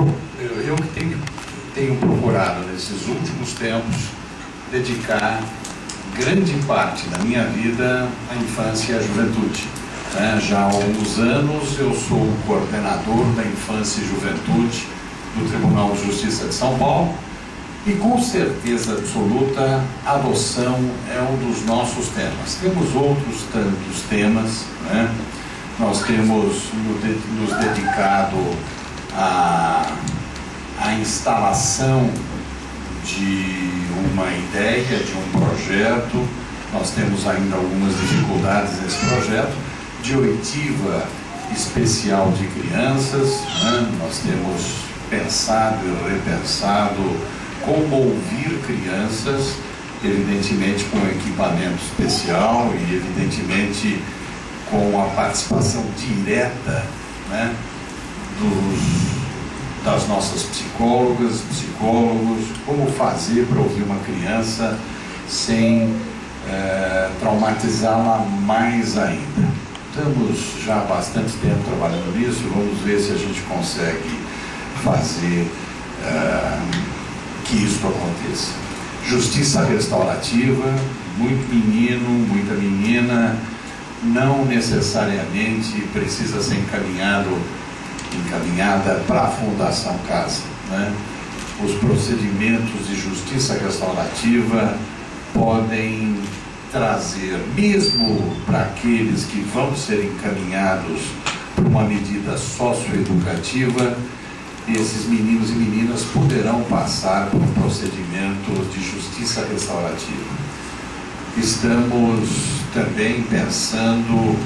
eu que tenho procurado, nesses últimos tempos, dedicar grande parte da minha vida à infância e à juventude. Já há alguns anos eu sou coordenador da Infância e Juventude do Tribunal de Justiça de São Paulo e, com certeza absoluta, a adoção é um dos nossos temas. Temos outros tantos temas, né? Nós temos nos dedicado à instalação de uma ideia, de um projeto. Nós temos ainda algumas dificuldades nesse projeto de oitiva especial de crianças, né? Nós temos pensado e repensado como ouvir crianças, evidentemente com equipamento especial e evidentemente com a participação direta, né, das nossas psicólogas, psicólogos, como fazer para ouvir uma criança sem traumatizá-la mais ainda. Estamos já há bastante tempo trabalhando nisso, vamos ver se a gente consegue fazer que isso aconteça. Justiça restaurativa, muito menino, muita menina, não necessariamente precisa ser encaminhada para a Fundação Casa, né? Os procedimentos de justiça restaurativa podem trazer, mesmo para aqueles que vão ser encaminhados para uma medida socioeducativa, esses meninos e meninas poderão passar por um procedimento de justiça restaurativa. Estamos também pensando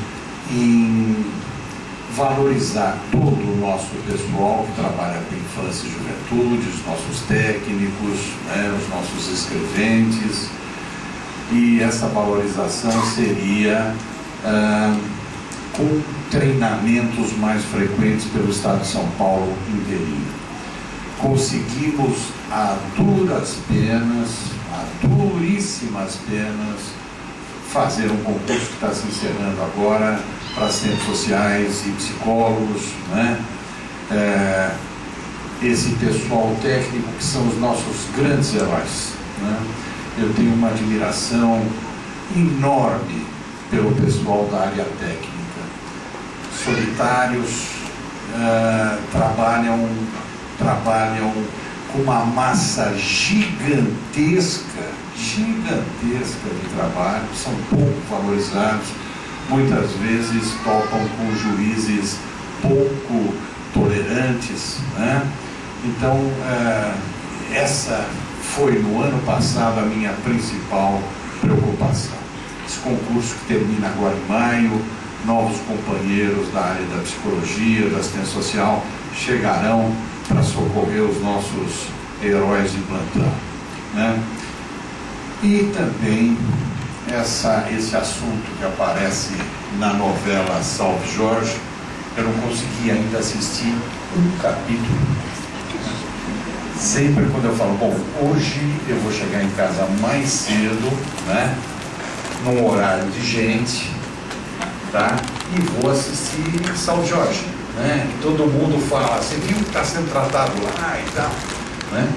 em valorizar todo o nosso pessoal que trabalha com infância e juventude, os nossos técnicos, né, os nossos escreventes, e essa valorização seria com treinamentos mais frequentes pelo Estado de São Paulo inteirinho. Conseguimos a duras penas, a duríssimas penas, fazer um concurso que está se encerrando agora para centros sociais e psicólogos, né? Esse pessoal técnico que são os nossos grandes heróis, né? Eu tenho uma admiração enorme pelo pessoal da área técnica. Solitários, trabalham com uma massa gigantesca de trabalho, são pouco valorizados, muitas vezes tocam com juízes pouco tolerantes, né? Então, essa foi no ano passado a minha principal preocupação. Esse concurso que termina agora em maio, novos companheiros da área da psicologia, da assistência social, chegarão para socorrer os nossos heróis de plantão, né? E também esse assunto que aparece na novela Salve Jorge, eu não consegui ainda assistir um capítulo. Sempre quando eu falo, bom, hoje eu vou chegar em casa mais cedo, né, num horário de gente, tá, e vou assistir Salve Jorge, né, que todo mundo fala, você viu que está sendo tratado lá e tal, né?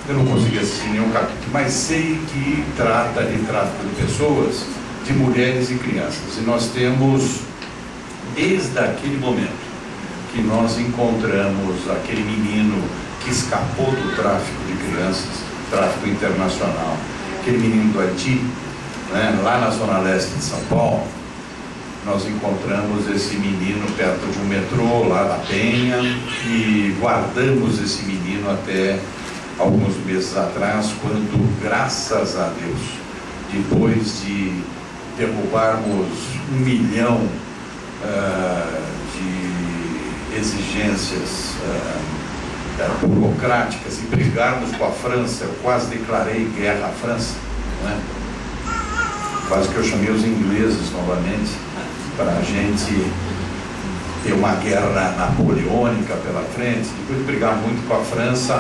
Eu não consegui assistir nenhum capítulo, mas sei que trata de tráfico de pessoas, de mulheres e crianças. E nós temos, desde aquele momento que nós encontramos aquele menino que escapou do tráfico de crianças, tráfico internacional, aquele menino do Haiti, né, lá na zona leste de São Paulo, nós encontramos esse menino perto de um metrô lá da Penha e guardamos esse menino até alguns meses atrás, quando, graças a Deus, depois de derrubarmos 1 milhão de exigências burocráticas e brigarmos com a França, eu quase declarei guerra à França, né? Quase que eu chamei os ingleses novamente para a gente ter uma guerra napoleônica pela frente. Depois de brigar muito com a França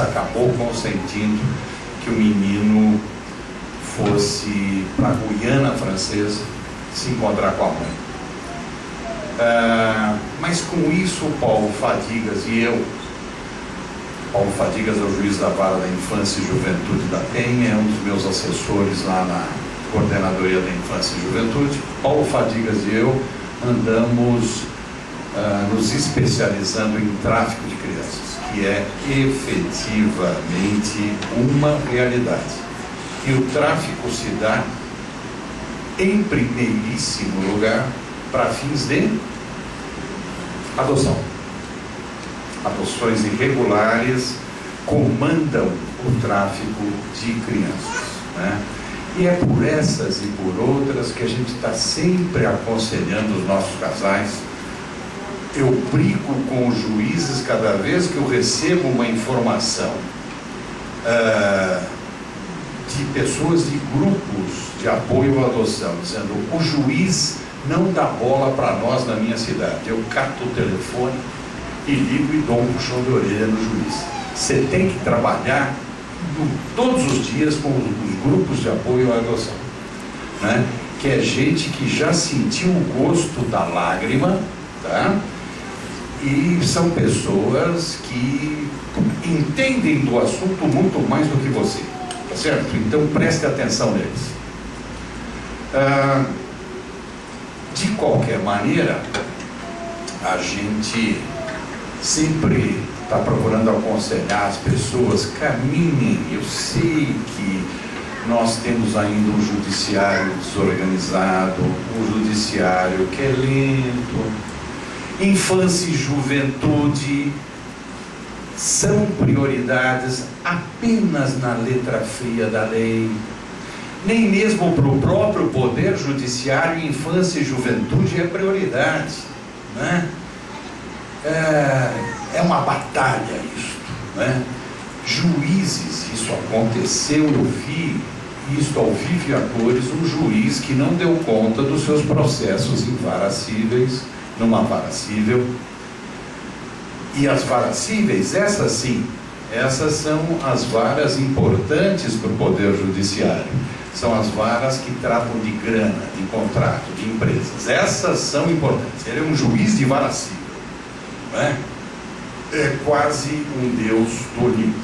acabou consentindo que o menino fosse para a Guiana Francesa se encontrar com a mãe. Mas com isso, Paulo Fadigas e eu, Paulo Fadigas é o juiz da Vara da Infância e Juventude da Penha, é um dos meus assessores lá na Coordenadoria da Infância e Juventude. Paulo Fadigas e eu andamos nos especializando em tráfico de crianças, que é efetivamente uma realidade. E o tráfico se dá, em primeiríssimo lugar, para fins de adoção. Adoções irregulares comandam o tráfico de crianças, né? E é por essas e por outras que a gente está sempre aconselhando os nossos casais. Eu brigo com os juízes cada vez que eu recebo uma informação de pessoas de grupos de apoio à adoção, dizendo: o juiz não dá bola para nós na minha cidade. Eu cato o telefone e ligo e dou um puxão de orelha no juiz. Você tem que trabalhar todos os dias com os grupos de apoio à adoção, né? Que é gente que já sentiu o gosto da lágrima, tá? E são pessoas que entendem do assunto muito mais do que você, tá certo? Então preste atenção neles. De qualquer maneira, a gente sempre está procurando aconselhar as pessoas: caminhem. Eu sei que nós temos ainda um judiciário desorganizado, um judiciário que é lento. Infância e juventude são prioridades apenas na letra fria da lei. Nem mesmo para o próprio Poder Judiciário, infância e juventude é prioridade, né? É uma batalha isso, né? Juízes, isso aconteceu, eu vi isso ao vivo e a cores, um juiz que não deu conta dos seus processos em varas cíveis, numa vara cível. E as varas cíveis, essas sim, essas são as varas importantes para o Poder Judiciário. São as varas que tratam de grana, de contrato, de empresas. Essas são importantes. Ele é um juiz de vara cível, né? É quase um deus do Olimpo.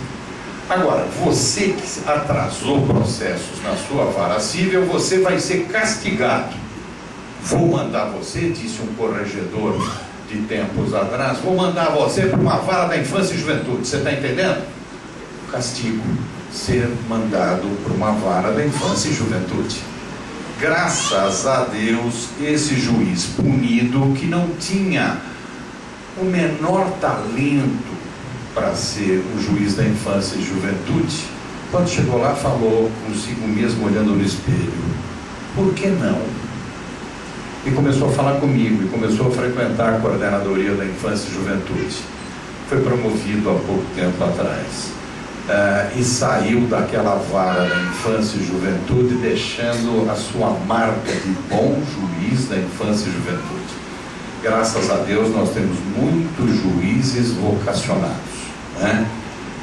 Agora, você que atrasou processos na sua vara cível, você vai ser castigado. Vou mandar você, disse um corregedor de tempos atrás, vou mandar você para uma vara da infância e juventude. Você está entendendo? O castigo, ser mandado para uma vara da infância e juventude. Graças a Deus, esse juiz punido, que não tinha o menor talento para ser o juiz da infância e juventude, quando chegou lá, falou consigo mesmo, olhando no espelho: por que não? E começou a falar comigo, e começou a frequentar a Coordenadoria da Infância e Juventude. Foi promovido há pouco tempo atrás. E saiu daquela vara da infância e juventude, deixando a sua marca de bom juiz da infância e juventude. Graças a Deus nós temos muitos juízes vocacionados, né?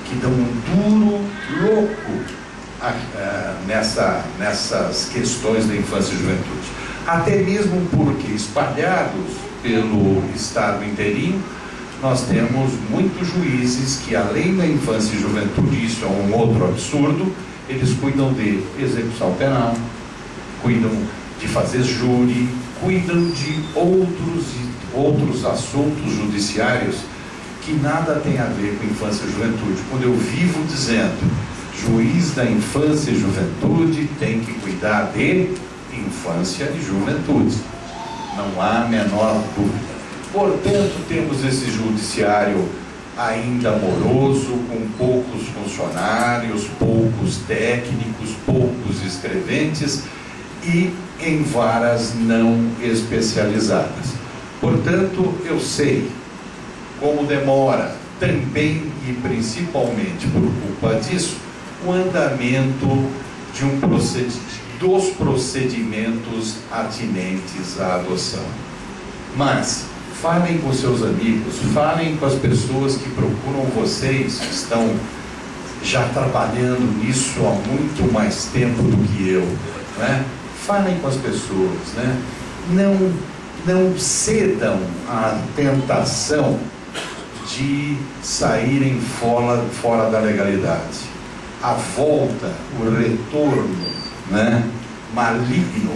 Que dão um duro louco nessas questões da infância e juventude. Até mesmo porque, espalhados pelo estado inteirinho, nós temos muitos juízes que, além da infância e juventude, isso é um outro absurdo, eles cuidam de execução penal, cuidam de fazer júri, cuidam de outros assuntos judiciários que nada tem a ver com infância e juventude. Quando eu vivo dizendo: juiz da infância e juventude tem que cuidar de infância e juventude, não há a menor dúvida. Portanto, temos esse judiciário ainda moroso, com poucos funcionários, poucos técnicos, poucos escreventes e em varas não especializadas. Portanto, eu sei como demora, também e principalmente por culpa disso, o andamento dos procedimentos atinentes à adoção. Mas falem com seus amigos, falem com as pessoas que procuram vocês, que estão já trabalhando nisso há muito mais tempo do que eu, né? Falem com as pessoas, né? não cedam à tentação de saírem fora da legalidade. A volta, o retorno, né, maligno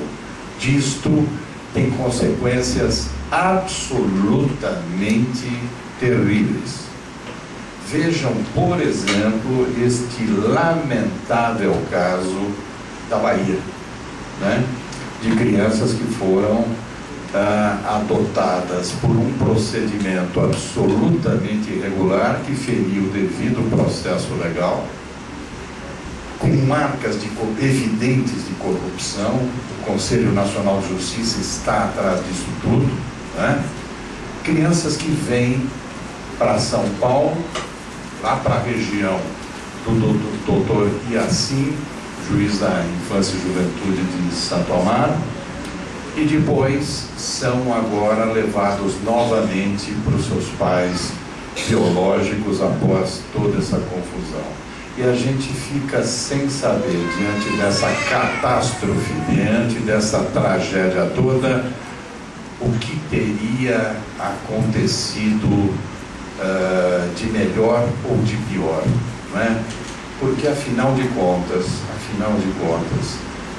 disto tem consequências absolutamente terríveis. Vejam, por exemplo, este lamentável caso da Bahia, né, de crianças que foram adotadas por um procedimento absolutamente irregular que feriu o devido processo legal, com marcas evidentes de corrupção. O Conselho Nacional de Justiça está atrás disso tudo, né? Crianças que vêm para São Paulo, lá para a região do doutor Iacim, juiz da Infância e Juventude de Santo Amaro, e depois são agora levados novamente para os seus pais biológicos após toda essa confusão. E a gente fica sem saber, diante dessa catástrofe, diante dessa tragédia toda, o que teria acontecido de melhor ou de pior, não é? Porque afinal de contas,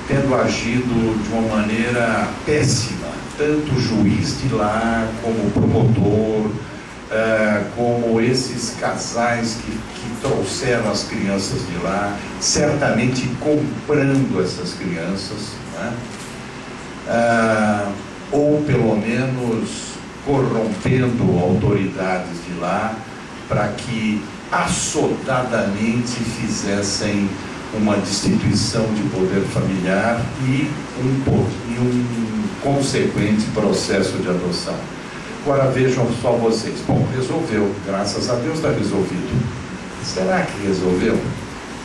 tendo agido de uma maneira péssima, tanto o juiz de lá, como o promotor, como esses casais que trouxeram as crianças de lá, certamente comprando essas crianças, né? Ou pelo menos corrompendo autoridades de lá para que assodadamente fizessem uma destituição de poder familiar e um consequente processo de adoção. Agora vejam só vocês. Bom, resolveu, graças a Deus está resolvido. Será que resolveu?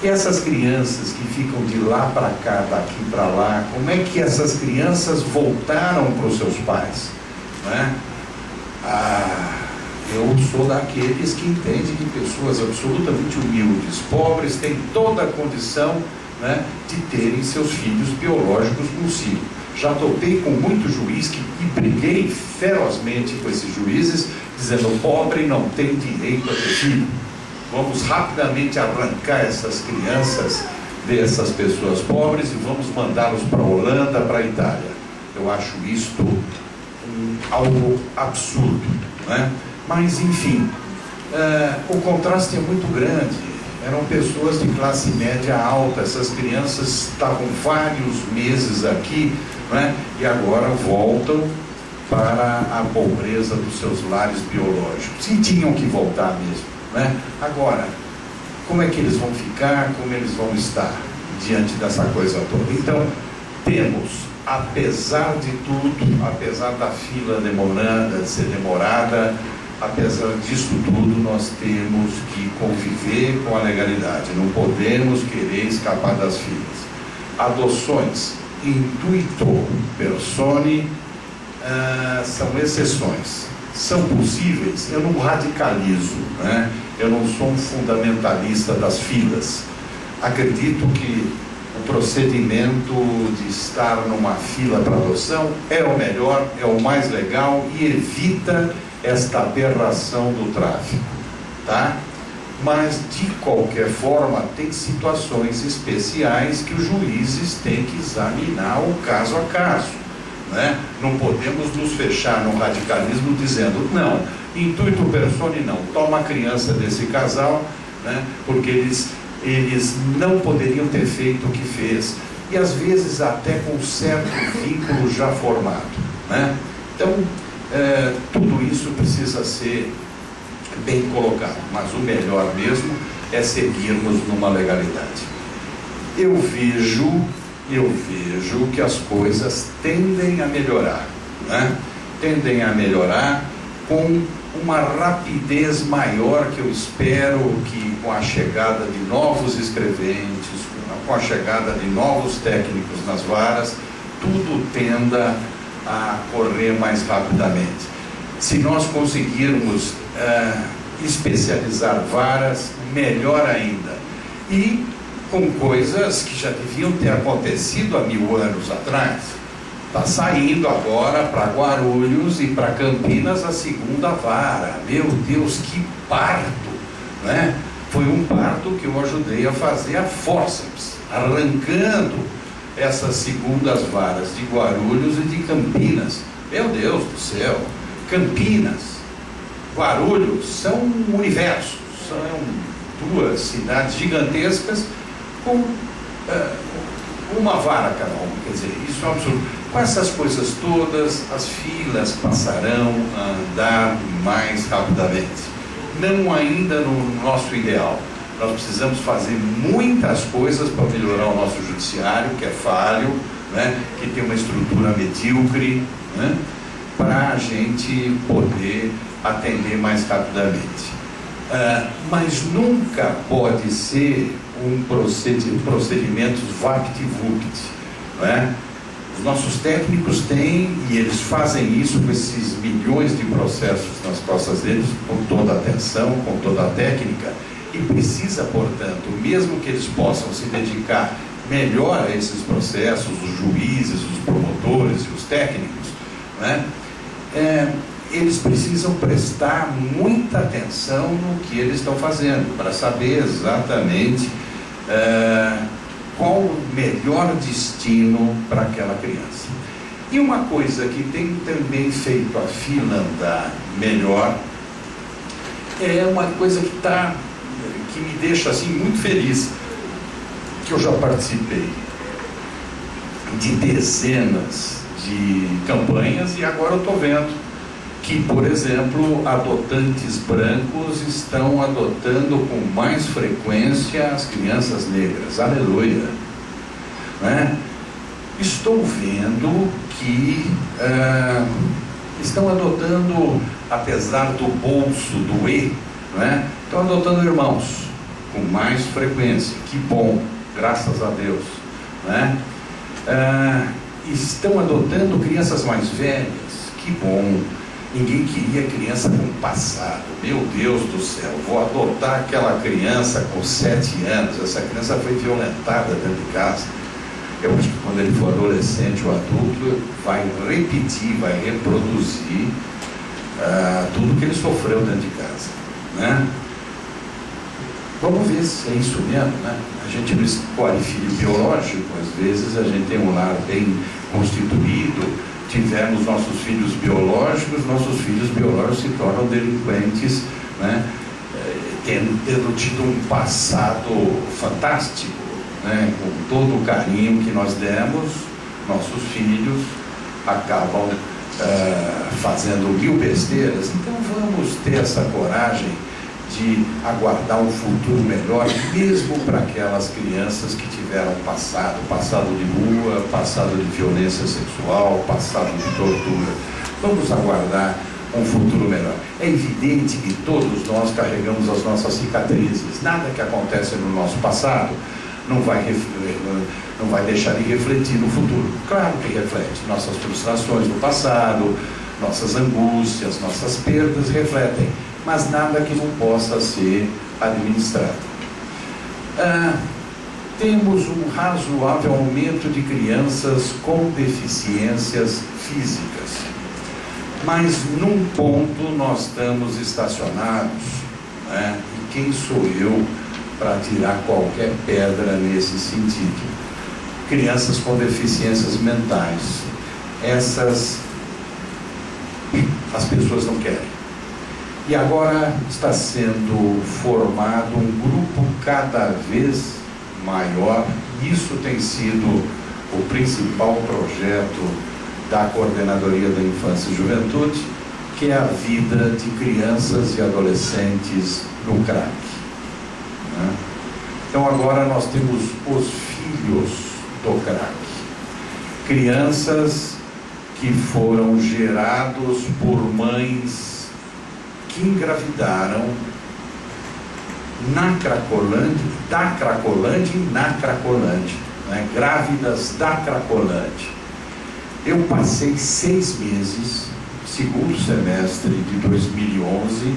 E essas crianças que ficam de lá para cá, daqui para lá, como é que essas crianças voltaram para os seus pais? Não é? Eu sou daqueles que entendem de pessoas absolutamente humildes, pobres, têm toda a condição, né, de terem seus filhos biológicos consigo. Já topei com muito juiz e briguei ferozmente com esses juízes, dizendo: o pobre não tem direito a ter filho. Vamos rapidamente arrancar essas crianças dessas pessoas pobres e vamos mandá-los para a Holanda, para a Itália. Eu acho isto algo absurdo, né? Mas, enfim, o contraste é muito grande. Eram pessoas de classe média alta, essas crianças estavam vários meses aqui, né? E agora voltam para a pobreza dos seus lares biológicos. E tinham que voltar mesmo, né? Agora, como é que eles vão ficar, como eles vão estar diante dessa coisa toda? Então, temos, apesar de tudo, apesar da fila demorada, de ser demorada, apesar disso tudo, nós temos que conviver com a legalidade. Não podemos querer escapar das filas. Adoções, intuito persone, são exceções. São possíveis, eu não radicalizo, né? Eu não sou um fundamentalista das filas. Acredito que o procedimento de estar numa fila para adoção é o melhor, é o mais legal e evita esta aberração do tráfico, tá? Mas, de qualquer forma, tem situações especiais que os juízes têm que examinar o caso a caso, né? Não podemos nos fechar no radicalismo dizendo: não, intuito persone não, toma a criança desse casal, né? Porque eles não poderiam ter feito o que fez, e às vezes até com certo vínculo já formado, né? Então, tudo isso precisa ser bem colocado, mas o melhor mesmo é seguirmos numa legalidade. Eu vejo que as coisas tendem a melhorar, né? Tendem a melhorar com uma rapidez maior, que eu espero que com a chegada de novos escreventes, com a chegada de novos técnicos nas varas, tudo tenda a correr mais rapidamente. Se nós conseguirmos especializar varas, melhor ainda. E com coisas que já deviam ter acontecido há 1000 anos atrás. Está saindo agora para Guarulhos e para Campinas a segunda vara. Meu Deus, que parto, né? Foi um parto que eu ajudei a fazer a fórceps, arrancando essas segundas varas de Guarulhos e de Campinas. Meu Deus do céu, Campinas, Guarulhos são universos, são duas cidades gigantescas com uma vara cada uma. Quer dizer, isso é um absurdo. Com essas coisas todas, as filas passarão a andar mais rapidamente. Não ainda no nosso ideal. Nós precisamos fazer muitas coisas para melhorar o nosso judiciário, que é falho, né? Que tem uma estrutura medíocre, né? Para a gente poder atender mais rapidamente. Mas nunca pode ser um procedimento vapt-vupt, né? Os nossos técnicos têm, e eles fazem isso com esses milhões de processos nas costas deles, com toda a atenção, com toda a técnica, e precisa, portanto, mesmo que eles possam se dedicar melhor a esses processos, os juízes, os promotores e os técnicos, né? Eles precisam prestar muita atenção no que eles estão fazendo, para saber exatamente qual o melhor destino para aquela criança. E uma coisa que tem também feito a fila andar melhor é uma coisa que me deixa assim muito feliz, que eu já participei de dezenas de campanhas e agora eu estou vendo que, por exemplo, adotantes brancos estão adotando com mais frequência as crianças negras. Aleluia! Né? Estou vendo que estão adotando, apesar do bolso doer, né? Estão adotando irmãos com mais frequência. Que bom, graças a Deus, né? Estão adotando crianças mais velhas. Que bom. Ninguém queria criança com passado. Meu Deus do céu, vou adotar aquela criança com 7 anos. Essa criança foi violentada dentro de casa. Eu acho que quando ele for adolescente ou adulto, vai repetir, vai reproduzir tudo que ele sofreu dentro de casa, né? Vamos ver se é isso mesmo, né? A gente não escolhe filho biológico, às vezes a gente tem um lar bem constituído, tivemos nossos filhos biológicos se tornam delinquentes, né? Tendo tido um passado fantástico, né? Com todo o carinho que nós demos, nossos filhos acabam fazendo mil besteiras. Então vamos ter essa coragem de aguardar um futuro melhor, mesmo para aquelas crianças que tiveram passado de rua, passado de violência sexual, passado de tortura. Vamos aguardar um futuro melhor. É evidente que todos nós carregamos as nossas cicatrizes. Nada que acontece no nosso passado não vai deixar de refletir no futuro. Claro que reflete. Nossas frustrações no passado, nossas angústias, nossas perdas refletem, mas nada que não possa ser administrado. Temos um razoável aumento de crianças com deficiências físicas, mas num ponto nós estamos estacionados, né? E quem sou eu para tirar qualquer pedra nesse sentido? Crianças com deficiências mentais, essas as pessoas não querem. E agora está sendo formado um grupo cada vez maior. Isso tem sido o principal projeto da Coordenadoria da Infância e Juventude, que é a vida de crianças e adolescentes no crack, né? Então agora nós temos os filhos do crack. Crianças que foram gerados por mães que engravidaram na Cracolândia, da Cracolândia e na Cracolândia, né? Grávidas da Cracolândia. Eu passei 6 meses, segundo semestre de 2011,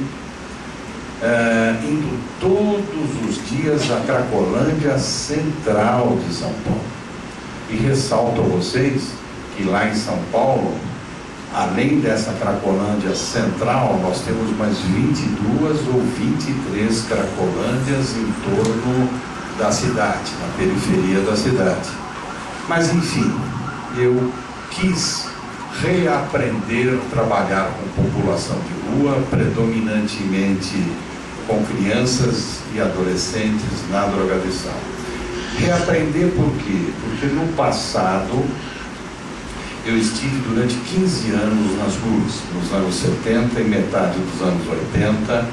indo todos os dias à Cracolândia Central de São Paulo. E ressalto a vocês que que lá em São Paulo, além dessa Cracolândia central, nós temos mais 22 ou 23 Cracolândias em torno da cidade, na periferia da cidade. Mas enfim, eu quis reaprender a trabalhar com população de rua, predominantemente com crianças e adolescentes na drogadição. Reaprender por quê? Porque no passado eu estive durante 15 anos nas ruas, nos anos 70 e metade dos anos 80,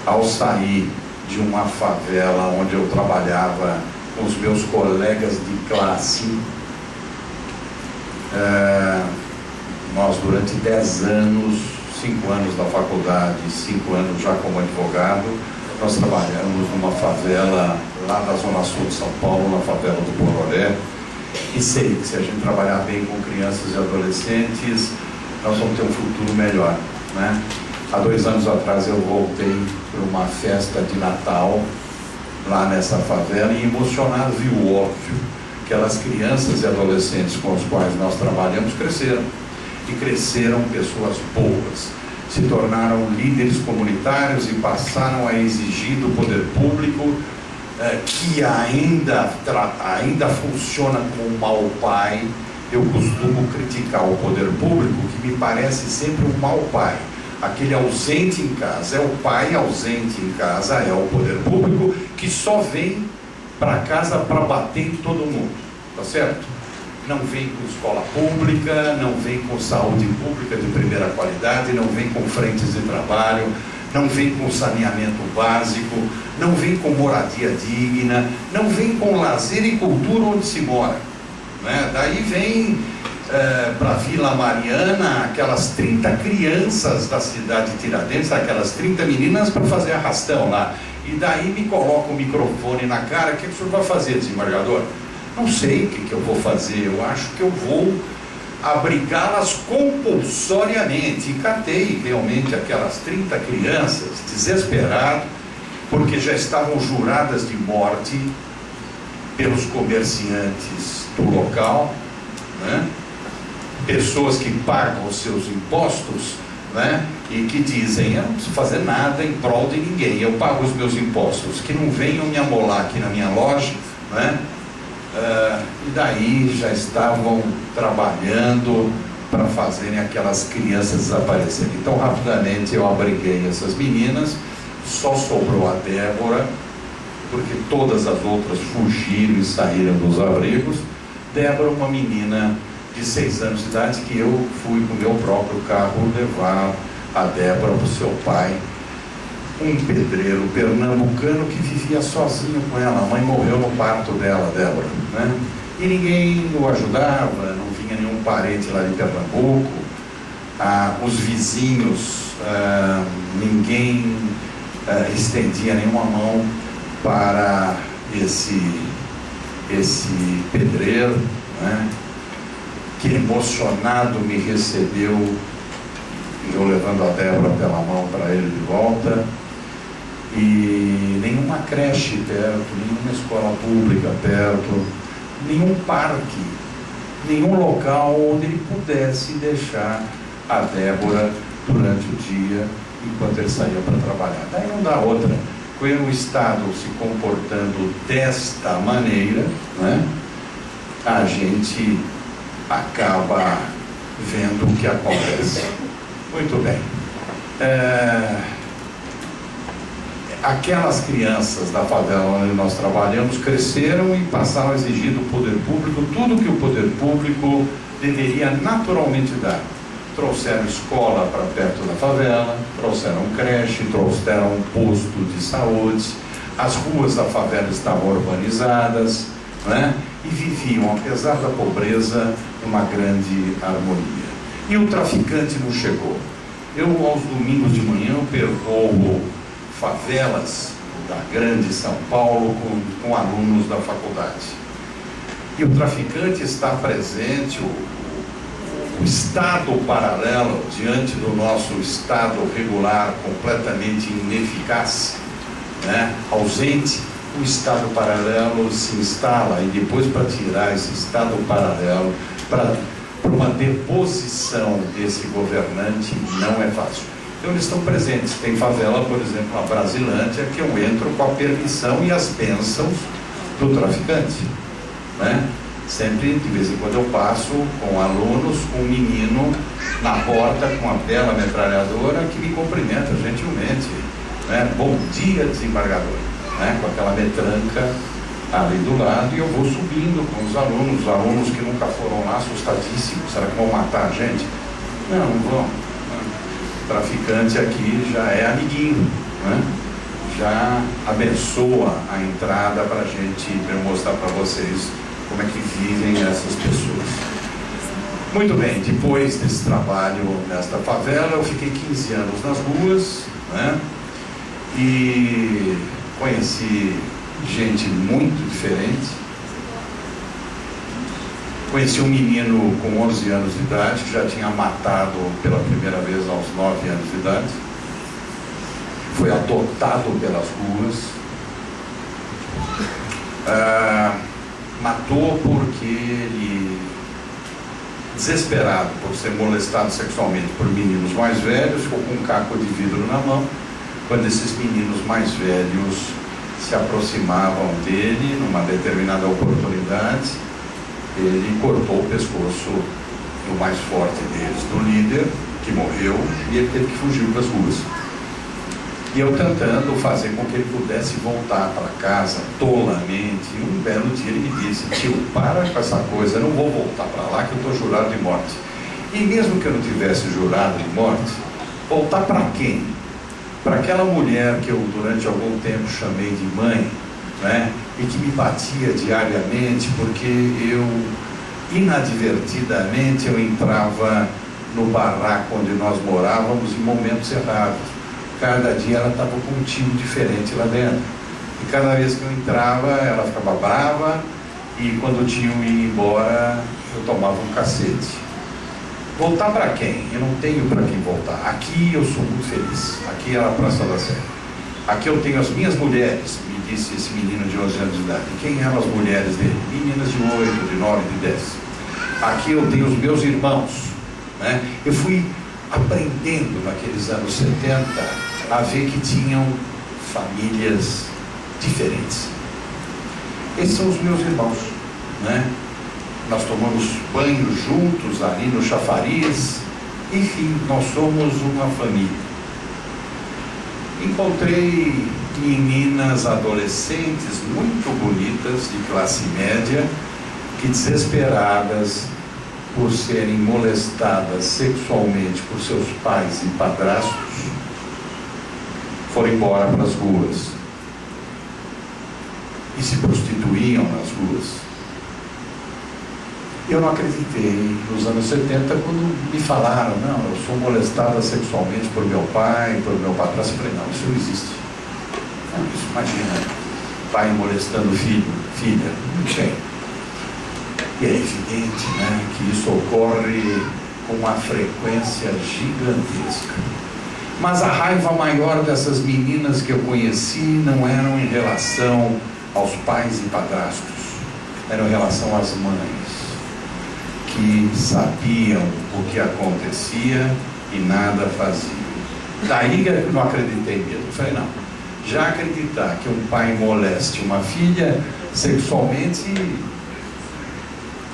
ao sair de uma favela onde eu trabalhava com os meus colegas de classe. Nós durante 10 anos, 5 anos da faculdade, 5 anos já como advogado, nós trabalhamos numa favela lá da Zona Sul de São Paulo, na favela do Bororé, e sei que se a gente trabalhar bem com crianças e adolescentes, nós vamos ter um futuro melhor, né? Há 2 anos atrás eu voltei para uma festa de Natal lá nessa favela e emocionado vi o óbvio. Aquelas crianças e adolescentes com os quais nós trabalhamos cresceram, e cresceram pessoas boas, se tornaram líderes comunitários e passaram a exigir do poder público, que ainda funciona como um mau pai. Eu costumo criticar o poder público, que me parece sempre um mau pai, aquele ausente em casa. É o pai ausente em casa, é o poder público que só vem para casa para bater em todo mundo, tá certo? Não vem com escola pública, não vem com saúde pública de primeira qualidade, não vem com frentes de trabalho, não vem com saneamento básico, não vem com moradia digna, não vem com lazer e cultura onde se mora, né? Daí vem para Vila Mariana aquelas 30 crianças da cidade de Tiradentes, aquelas 30 meninas para fazer arrastão lá, e daí me coloca o microfone na cara. O que o senhor vai fazer, desembargador? Não sei o que eu vou fazer, eu acho que eu vou abrigá-las compulsoriamente. E catei realmente aquelas 30 crianças, desesperado, porque já estavam juradas de morte pelos comerciantes do local, né? Pessoas que pagam os seus impostos, né? E que dizem: eu não preciso fazer nada em prol de ninguém, eu pago os meus impostos, que não venham me amolar aqui na minha loja, né? E daí já estavam trabalhando para fazerem aquelas crianças desaparecerem. Então rapidamente eu abriguei essas meninas, só sobrou a Débora, porque todas as outras fugiram e saíram dos abrigos. Débora, uma menina de 6 anos de idade, que eu fui com o meu próprio carro levar a Débora para o seu pai, um pedreiro pernambucano que vivia sozinho com ela. A mãe morreu no parto dela, Débora, né? E ninguém o ajudava, não vinha nenhum parente lá de Pernambuco, os vizinhos, ninguém estendia nenhuma mão para esse pedreiro, né? Que emocionado me recebeu, eu levando a Débora pela mão para ele de volta. E nenhuma creche perto, nenhuma escola pública perto, nenhum parque, nenhum local onde ele pudesse deixar a Débora durante o dia, enquanto ele saía para trabalhar. Daí não dá outra. Com o Estado se comportando desta maneira, né, a gente acaba vendo o que acontece. Muito bem. Aquelas crianças da favela onde nós trabalhamos cresceram e passaram a exigir do poder público tudo que o poder público deveria naturalmente dar. Trouxeram escola para perto da favela, trouxeram creche, trouxeram um posto de saúde, as ruas da favela estavam urbanizadas, né? E viviam, apesar da pobreza, uma grande harmonia. E o traficante não chegou. Eu, aos domingos de manhã, percorro favelas da grande São Paulo com alunos da faculdade. E o traficante está presente, o Estado paralelo, diante do nosso Estado regular completamente ineficaz, né, ausente, o Estado paralelo se instala. E depois, para tirar esse Estado paralelo, para para uma deposição desse governante não é fácil. Então eles estão presentes. Tem favela, por exemplo, na Brasilândia, que eu entro com a permissão e as bênçãos do traficante, né? Sempre, de vez em quando eu passo com alunos, um menino na porta com uma bela metralhadora que me cumprimenta gentilmente, né? Bom dia, desembargador, né? Com aquela metranca ali do lado, e eu vou subindo com os alunos que nunca foram lá, assustadíssimos. Será que vão matar a gente? Não, não vão. O traficante aqui já é amiguinho, né? Já abençoa a entrada para a gente, para eu mostrar para vocês como é que vivem essas pessoas. Muito bem, depois desse trabalho nesta favela, eu fiquei 15 anos nas ruas, né? E conheci gente muito diferente. Conheci um menino com 11 anos de idade, que já tinha matado pela primeira vez aos 9 anos de idade. Foi adotado pelas ruas. Matou porque ele, desesperado por ser molestado sexualmente por meninos mais velhos, ficou com um caco de vidro na mão. Quando esses meninos mais velhos se aproximavam dele, numa determinada oportunidade, ele cortou o pescoço do mais forte deles, do líder, que morreu, e ele teve que fugir para as ruas. E eu tentando fazer com que ele pudesse voltar para casa tolamente. Um belo dia ele me disse: tio, para com essa coisa, eu não vou voltar para lá que eu estou jurado de morte. E mesmo que eu não tivesse jurado de morte, voltar para quem? Para aquela mulher que eu durante algum tempo chamei de mãe, né? E que me batia diariamente, porque eu, inadvertidamente, eu entrava no barraco onde nós morávamos em momentos errados. Cada dia ela estava com um tio diferente lá dentro. E cada vez que eu entrava, ela ficava brava, e quando o tio ia embora, eu tomava um cacete. Voltar para quem? Eu não tenho para quem voltar. Aqui eu sou muito feliz. Aqui é a Praça da Sé. Aqui eu tenho as minhas mulheres, me disse esse menino de 11 anos de idade. E quem eram as mulheres dele? Meninas de 8, de 9, de 10. Aqui eu tenho os meus irmãos, né? Eu fui aprendendo naqueles anos 70 a ver que tinham famílias diferentes. Esses são os meus irmãos, né? Nós tomamos banho juntos ali no chafariz. Enfim, nós somos uma família. Encontrei meninas adolescentes muito bonitas, de classe média, que, desesperadas por serem molestadas sexualmente por seus pais e padrastos, foram embora para as ruas e se prostituíam nas ruas. Eu não acreditei nos anos 70 quando me falaram: não, eu sou molestada sexualmente por meu pai, por meu padrasto. Eu falei: não, isso não existe. Não, isso, imagina, pai molestando filha, não tem. E é evidente, né, que isso ocorre com uma frequência gigantesca. Mas a raiva maior dessas meninas que eu conheci não eram em relação aos pais e padrastos, eram em relação às mães, que sabiam o que acontecia e nada faziam. Daí eu não acreditei mesmo. Eu falei: não, já acreditar que um pai moleste uma filha sexualmente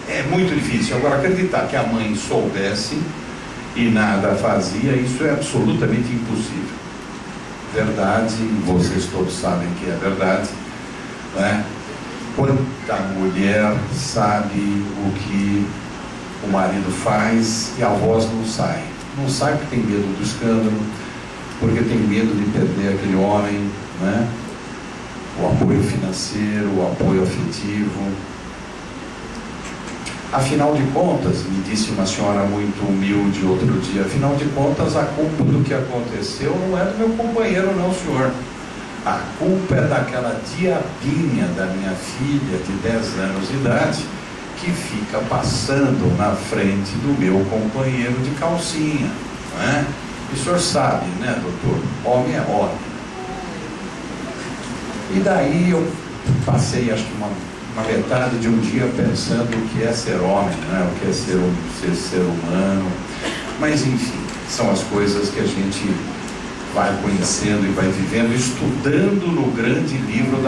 é muito difícil. Agora, acreditar que a mãe soubesse e nada fazia, isso é absolutamente impossível. Verdade, vocês todos sabem que é verdade, né? Quanta mulher sabe o que o marido faz e a voz não sai. Não sai porque tem medo do escândalo, porque tem medo de perder aquele homem, né? O apoio financeiro, o apoio afetivo. Afinal de contas, me disse uma senhora muito humilde outro dia, afinal de contas, a culpa do que aconteceu não é do meu companheiro, não, senhor. A culpa é daquela diabinha da minha filha de 10 anos de idade, que fica passando na frente do meu companheiro de calcinha, não é? E o senhor sabe, né, doutor? Homem é homem. E daí eu passei, acho que uma metade de um dia pensando o que é ser homem, né? O que é ser humano. Mas enfim, são as coisas que a gente vai conhecendo e vai vivendo, estudando no grande livro da